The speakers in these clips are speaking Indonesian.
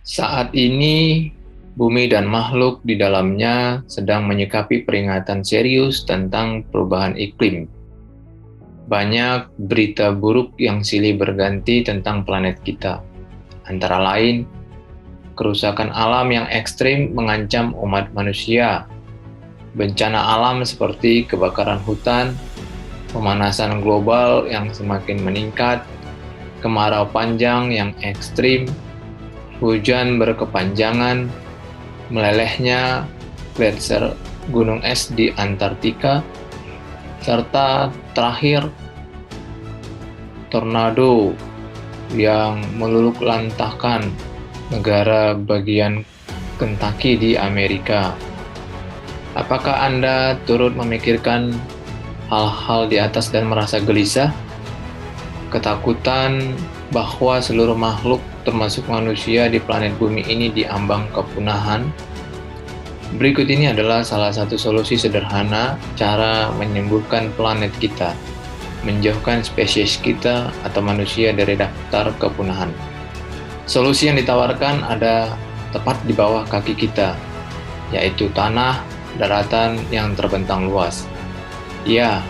Saat ini, bumi dan makhluk di dalamnya sedang menyikapi peringatan serius tentang perubahan iklim. Banyak berita buruk yang silih berganti tentang planet kita. Antara lain, kerusakan alam yang ekstrim mengancam umat manusia. Bencana alam seperti kebakaran hutan, pemanasan global yang semakin meningkat, kemarau panjang yang ekstrim, hujan berkepanjangan, melelehnya gletser gunung es di Antartika, serta terakhir tornado yang meluluhlantahkan negara bagian Kentucky di Amerika. Apakah Anda turut memikirkan hal-hal di atas dan merasa gelisah? Ketakutan bahwa seluruh makhluk termasuk manusia di planet bumi ini diambang kepunahan. Berikut ini adalah salah satu solusi sederhana cara menyembuhkan planet kita, menjauhkan spesies kita atau manusia dari daftar kepunahan. Solusi yang ditawarkan ada tepat di bawah kaki kita, yaitu tanah, daratan yang terbentang luas. Ya,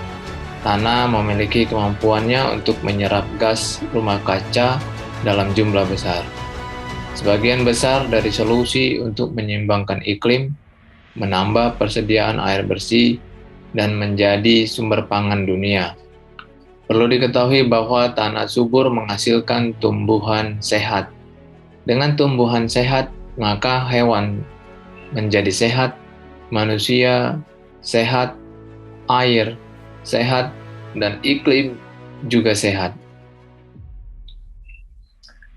tanah memiliki kemampuannya untuk menyerap gas rumah kaca dalam jumlah besar. Sebagian besar dari solusi untuk menyeimbangkan iklim, menambah persediaan air bersih, dan menjadi sumber pangan dunia. Perlu diketahui bahwa tanah subur menghasilkan tumbuhan sehat. Dengan tumbuhan sehat, maka hewan menjadi sehat, manusia sehat, air sehat, dan iklim juga sehat.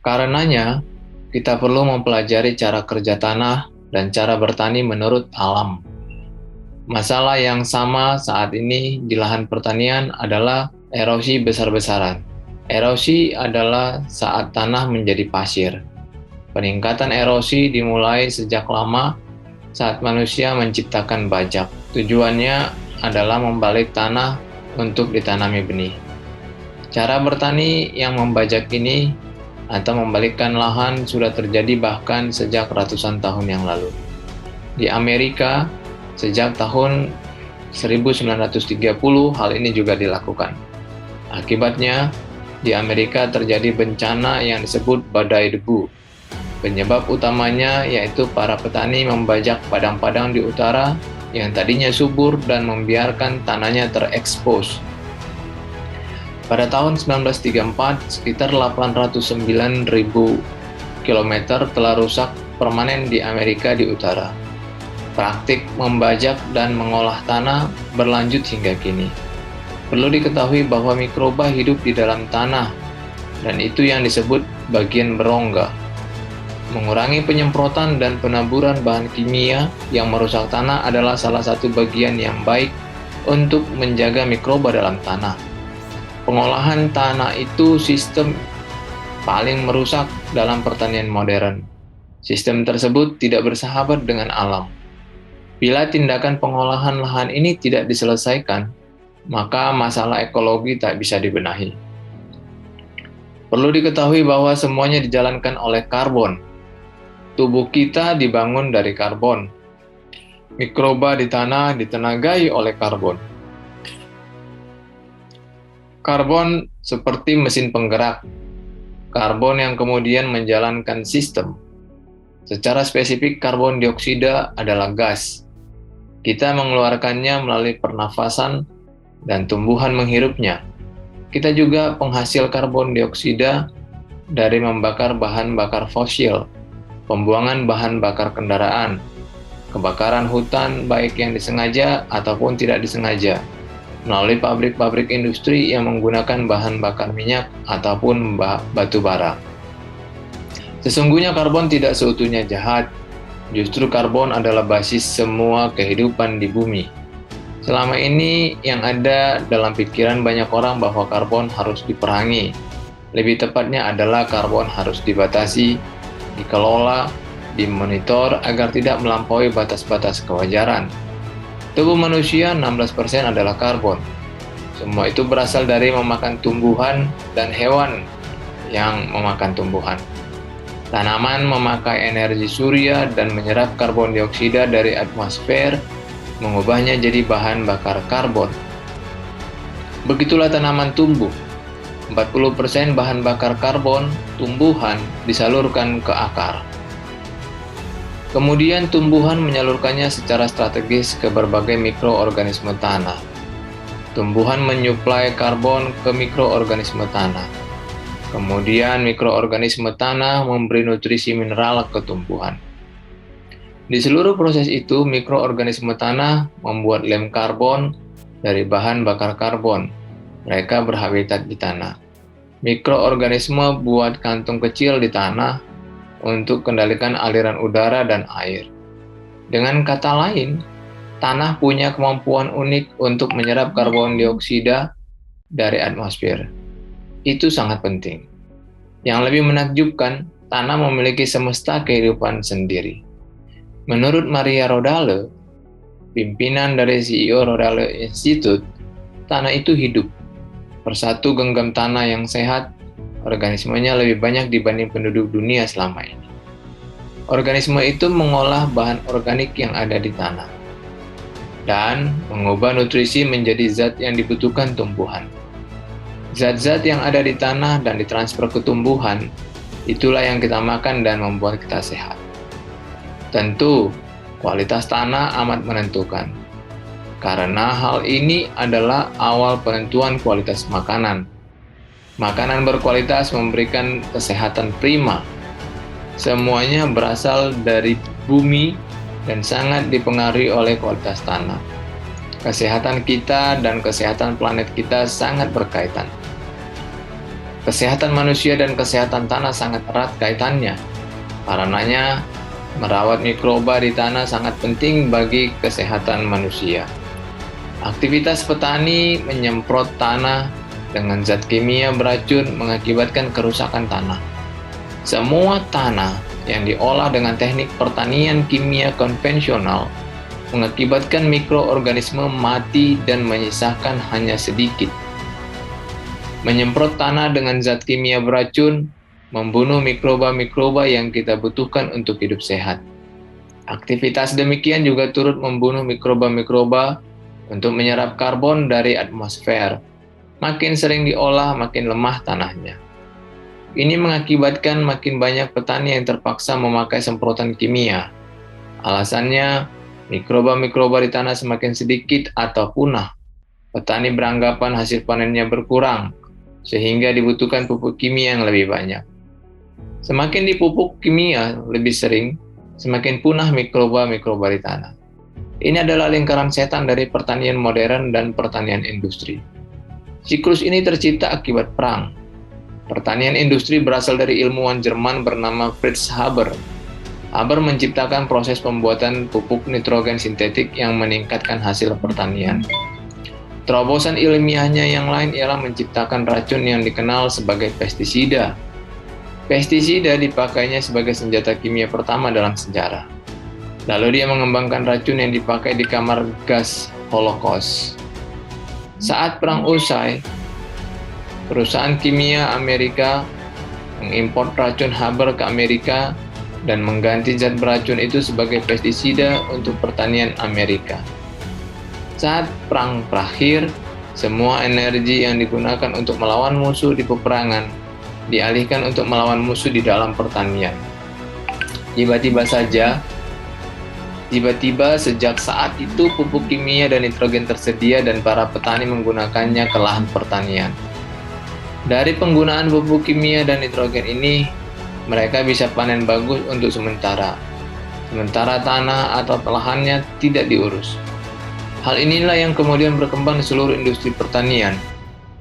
Karenanya, kita perlu mempelajari cara kerja tanah dan cara bertani menurut alam. Masalah yang sama saat ini di lahan pertanian adalah erosi besar-besaran. Erosi adalah saat tanah menjadi pasir. Peningkatan erosi dimulai sejak lama saat manusia menciptakan bajak. Tujuannya adalah membalik tanah untuk ditanami benih. Cara bertani yang membajak ini atau membalikkan lahan sudah terjadi bahkan sejak ratusan tahun yang lalu. Di Amerika, sejak tahun 1930 hal ini juga dilakukan. Akibatnya, di Amerika terjadi bencana yang disebut badai debu. Penyebab utamanya yaitu para petani membajak padang-padang di utara yang tadinya subur dan membiarkan tanahnya terekspos. Pada tahun 1934, sekitar 809.000 km telah rusak permanen di Amerika di utara. Praktik membajak dan mengolah tanah berlanjut hingga kini. Perlu diketahui bahwa mikroba hidup di dalam tanah, dan itu yang disebut bagian berongga. Mengurangi penyemprotan dan penaburan bahan kimia yang merusak tanah adalah salah satu bagian yang baik untuk menjaga mikroba dalam tanah. Pengolahan tanah itu sistem paling merusak dalam pertanian modern. Sistem tersebut tidak bersahabat dengan alam. Bila tindakan pengolahan lahan ini tidak diselesaikan, maka masalah ekologi tak bisa dibenahi. Perlu diketahui bahwa semuanya dijalankan oleh karbon. Tubuh kita dibangun dari karbon. Mikroba di tanah ditenagai oleh karbon. Karbon seperti mesin penggerak. Karbon yang kemudian menjalankan sistem. Secara spesifik, karbon dioksida adalah gas. Kita mengeluarkannya melalui pernafasan dan tumbuhan menghirupnya. Kita juga penghasil karbon dioksida dari membakar bahan bakar fosil, pembuangan bahan bakar kendaraan, kebakaran hutan baik yang disengaja ataupun tidak disengaja, melalui pabrik-pabrik industri yang menggunakan bahan bakar minyak ataupun batu bara. Sesungguhnya karbon tidak seutuhnya jahat, justru karbon adalah basis semua kehidupan di bumi. Selama ini yang ada dalam pikiran banyak orang bahwa karbon harus diperangi. Lebih tepatnya adalah karbon harus dibatasi, dikelola, dimonitor agar tidak melampaui batas-batas kewajaran. Tubuh manusia 16% adalah karbon. Semua itu berasal dari memakan tumbuhan dan hewan yang memakan tumbuhan. Tanaman memakai energi surya dan menyerap karbon dioksida dari atmosfer, mengubahnya jadi bahan bakar karbon. Begitulah tanaman tumbuh. 40% bahan bakar karbon tumbuhan disalurkan ke akar. Kemudian tumbuhan menyalurkannya secara strategis ke berbagai mikroorganisme tanah. Tumbuhan menyuplai karbon ke mikroorganisme tanah. Kemudian mikroorganisme tanah memberi nutrisi mineral ke tumbuhan. Di seluruh proses itu, mikroorganisme tanah membuat lem karbon dari bahan bakar karbon. Mereka berhabitat di tanah. Mikroorganisme buat kantung kecil di tanah untuk kendalikan aliran udara dan air. Dengan kata lain, tanah punya kemampuan unik untuk menyerap karbon dioksida dari atmosfer. Itu sangat penting. Yang lebih menakjubkan, tanah memiliki semesta kehidupan sendiri. Menurut Maria Rodale, pimpinan dari CEO Rodale Institute, tanah itu hidup. Persatu genggam tanah yang sehat, organismenya lebih banyak dibanding penduduk dunia selama ini. Organisme itu mengolah bahan organik yang ada di tanah dan mengubah nutrisi menjadi zat yang dibutuhkan tumbuhan. Zat-zat yang ada di tanah dan ditransfer ke tumbuhan, itulah yang kita makan dan membuat kita sehat. Tentu, kualitas tanah amat menentukan, karena hal ini adalah awal penentuan kualitas makanan. Makanan berkualitas memberikan kesehatan prima. Semuanya berasal dari bumi dan sangat dipengaruhi oleh kualitas tanah. Kesehatan kita dan kesehatan planet kita sangat berkaitan. Kesehatan manusia dan kesehatan tanah sangat erat kaitannya. Karenanya, merawat mikroba di tanah sangat penting bagi kesehatan manusia. Aktivitas petani menyemprot tanah dengan zat kimia beracun mengakibatkan kerusakan tanah. Semua tanah yang diolah dengan teknik pertanian kimia konvensional mengakibatkan mikroorganisme mati dan menyisakan hanya sedikit. Menyemprot tanah dengan zat kimia beracun membunuh mikroba-mikroba yang kita butuhkan untuk hidup sehat. Aktivitas demikian juga turut membunuh mikroba-mikroba untuk menyerap karbon dari atmosfer. Makin sering diolah, makin lemah tanahnya. Ini mengakibatkan makin banyak petani yang terpaksa memakai semprotan kimia. Alasannya, mikroba-mikroba di tanah semakin sedikit atau punah. Petani beranggapan hasil panennya berkurang, sehingga dibutuhkan pupuk kimia yang lebih banyak. Semakin dipupuk kimia lebih sering, semakin punah mikroba-mikroba di tanah. Ini adalah lingkaran setan dari pertanian modern dan pertanian industri. Siklus ini tercipta akibat perang. Pertanian industri berasal dari ilmuwan Jerman bernama Fritz Haber. Haber menciptakan proses pembuatan pupuk nitrogen sintetik yang meningkatkan hasil pertanian. Terobosan ilmiahnya yang lain ialah menciptakan racun yang dikenal sebagai pestisida. Pestisida dipakainya sebagai senjata kimia pertama dalam sejarah. Lalu dia mengembangkan racun yang dipakai di kamar gas Holocaust. Saat perang usai, perusahaan kimia Amerika mengimpor racun Haber ke Amerika dan mengganti zat beracun itu sebagai pestisida untuk pertanian Amerika. Saat perang berakhir, semua energi yang digunakan untuk melawan musuh di peperangan dialihkan untuk melawan musuh di dalam pertanian. Tiba-tiba sejak saat itu pupuk kimia dan nitrogen tersedia dan para petani menggunakannya ke lahan pertanian. Dari penggunaan pupuk kimia dan nitrogen ini, mereka bisa panen bagus untuk sementara tanah atau lahannya tidak diurus. Hal inilah yang kemudian berkembang di seluruh industri pertanian,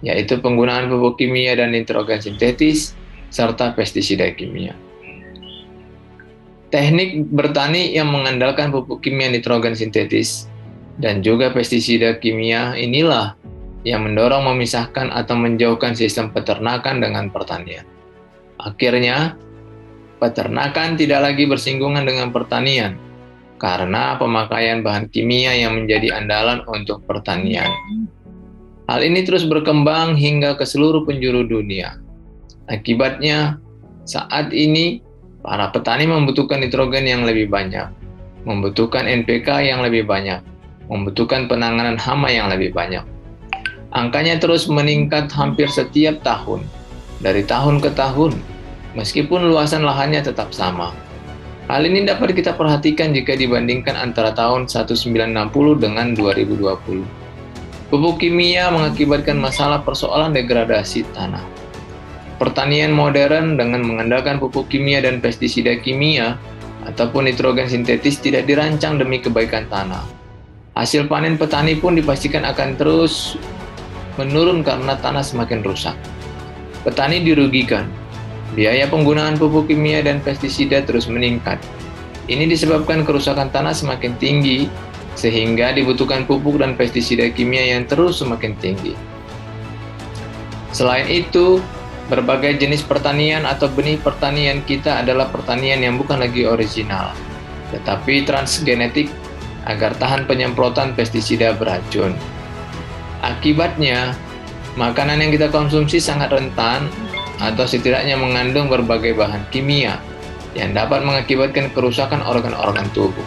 yaitu penggunaan pupuk kimia dan nitrogen sintetis, serta pestisida kimia. Teknik bertani yang mengandalkan pupuk kimia nitrogen sintetis dan juga pestisida kimia inilah yang mendorong memisahkan atau menjauhkan sistem peternakan dengan pertanian. Akhirnya, peternakan tidak lagi bersinggungan dengan pertanian, karena pemakaian bahan kimia yang menjadi andalan untuk pertanian. Hal ini terus berkembang hingga ke seluruh penjuru dunia. Akibatnya, saat ini Para petani membutuhkan nitrogen yang lebih banyak, membutuhkan NPK yang lebih banyak, membutuhkan penanganan hama yang lebih banyak. Angkanya terus meningkat hampir setiap tahun, dari tahun ke tahun, meskipun luasan lahannya tetap sama. Hal ini dapat kita perhatikan jika dibandingkan antara tahun 1960 dengan 2020. Pupuk kimia mengakibatkan masalah persoalan degradasi tanah. Pertanian modern dengan mengandalkan pupuk kimia dan pestisida kimia ataupun nitrogen sintetis tidak dirancang demi kebaikan tanah. Hasil panen petani pun dipastikan akan terus menurun karena tanah semakin rusak. Petani dirugikan. Biaya penggunaan pupuk kimia dan pestisida terus meningkat. Ini disebabkan kerusakan tanah semakin tinggi, sehingga dibutuhkan pupuk dan pestisida kimia yang terus semakin tinggi. Selain itu, berbagai jenis pertanian atau benih pertanian kita adalah pertanian yang bukan lagi original, tetapi transgenetik agar tahan penyemprotan pestisida beracun. Akibatnya, makanan yang kita konsumsi sangat rentan atau setidaknya mengandung berbagai bahan kimia yang dapat mengakibatkan kerusakan organ-organ tubuh.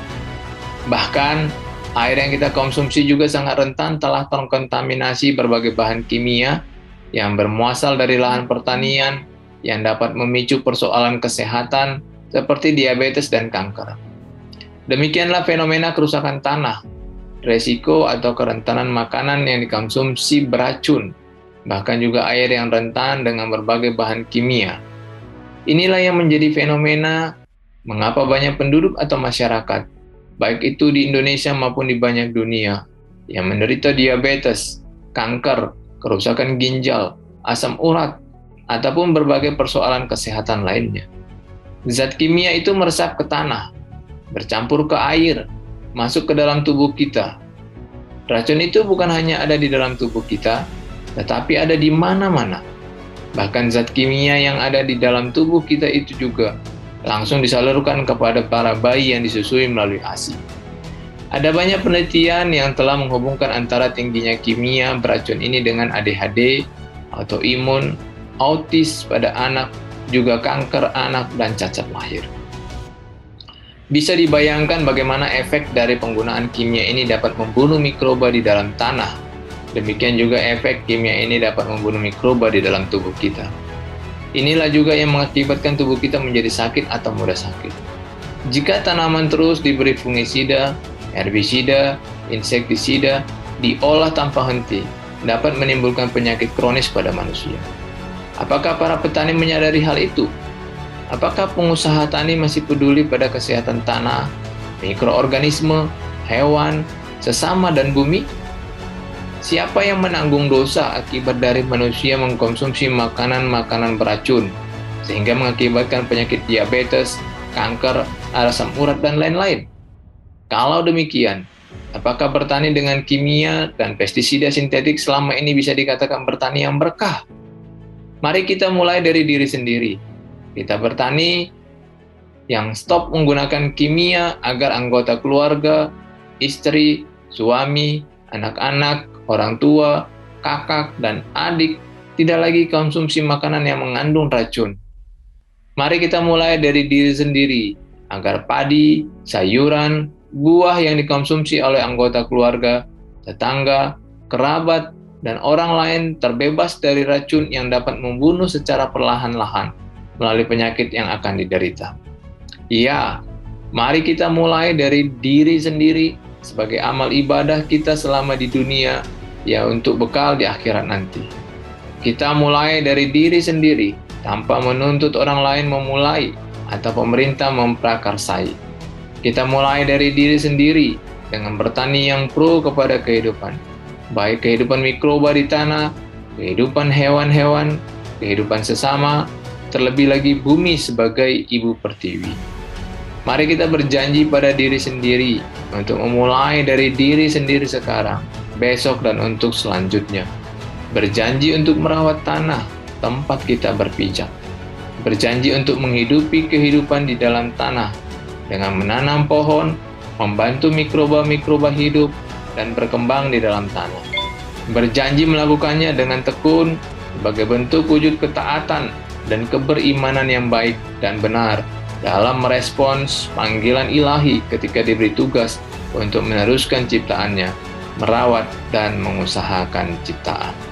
Bahkan, air yang kita konsumsi juga sangat rentan telah terkontaminasi berbagai bahan kimia yang bermuasal dari lahan pertanian yang dapat memicu persoalan kesehatan seperti diabetes dan kanker. Demikianlah fenomena kerusakan tanah, resiko atau kerentanan makanan yang dikonsumsi beracun, bahkan juga air yang rentan dengan berbagai bahan kimia. Inilah yang menjadi fenomena mengapa banyak penduduk atau masyarakat, baik itu di Indonesia maupun di banyak dunia, yang menderita diabetes, kanker, kerusakan ginjal, asam urat, ataupun berbagai persoalan kesehatan lainnya. Zat kimia itu meresap ke tanah, bercampur ke air, masuk ke dalam tubuh kita. Racun itu bukan hanya ada di dalam tubuh kita, tetapi ada di mana-mana. Bahkan zat kimia yang ada di dalam tubuh kita itu juga langsung disalurkan kepada para bayi yang disusui melalui ASI. Ada banyak penelitian yang telah menghubungkan antara tingginya kimia beracun ini dengan ADHD, autoimun, autis pada anak, juga kanker anak dan cacat lahir. Bisa dibayangkan bagaimana efek dari penggunaan kimia ini dapat membunuh mikroba di dalam tanah. Demikian juga efek kimia ini dapat membunuh mikroba di dalam tubuh kita. Inilah juga yang mengakibatkan tubuh kita menjadi sakit atau mudah sakit. Jika tanaman terus diberi fungisida, herbisida, insektisida, diolah tanpa henti, dapat menimbulkan penyakit kronis pada manusia. Apakah para petani menyadari hal itu? Apakah pengusaha tani masih peduli pada kesehatan tanah, mikroorganisme, hewan, sesama, dan bumi? Siapa yang menanggung dosa akibat dari manusia mengkonsumsi makanan-makanan beracun, sehingga mengakibatkan penyakit diabetes, kanker, asam urat, dan lain-lain? Kalau demikian, apakah bertani dengan kimia dan pestisida sintetik selama ini bisa dikatakan bertani yang berkah? Mari kita mulai dari diri sendiri. Kita bertani yang stop menggunakan kimia agar anggota keluarga, istri, suami, anak-anak, orang tua, kakak, dan adik tidak lagi konsumsi makanan yang mengandung racun. Mari kita mulai dari diri sendiri agar padi, sayuran, buah yang dikonsumsi oleh anggota keluarga, tetangga, kerabat, dan orang lain terbebas dari racun yang dapat membunuh secara perlahan-lahan melalui penyakit yang akan diderita. Ya, mari kita mulai dari diri sendiri sebagai amal ibadah kita selama di dunia, ya untuk bekal di akhirat nanti. Kita mulai dari diri sendiri tanpa menuntut orang lain memulai atau pemerintah memprakarsai. Kita mulai dari diri sendiri dengan bertani yang pro kepada kehidupan, baik kehidupan mikroba di tanah, kehidupan hewan-hewan, kehidupan sesama, terlebih lagi bumi sebagai ibu pertiwi. Mari kita berjanji pada diri sendiri untuk memulai dari diri sendiri sekarang, besok, dan untuk selanjutnya. Berjanji untuk merawat tanah tempat kita berpijak. Berjanji untuk menghidupi kehidupan di dalam tanah dengan menanam pohon, membantu mikroba-mikroba hidup, dan berkembang di dalam tanah. Berjanji melakukannya dengan tekun sebagai bentuk wujud ketaatan dan keberimanan yang baik dan benar dalam merespons panggilan ilahi ketika diberi tugas untuk meneruskan ciptaannya, merawat dan mengusahakan ciptaan.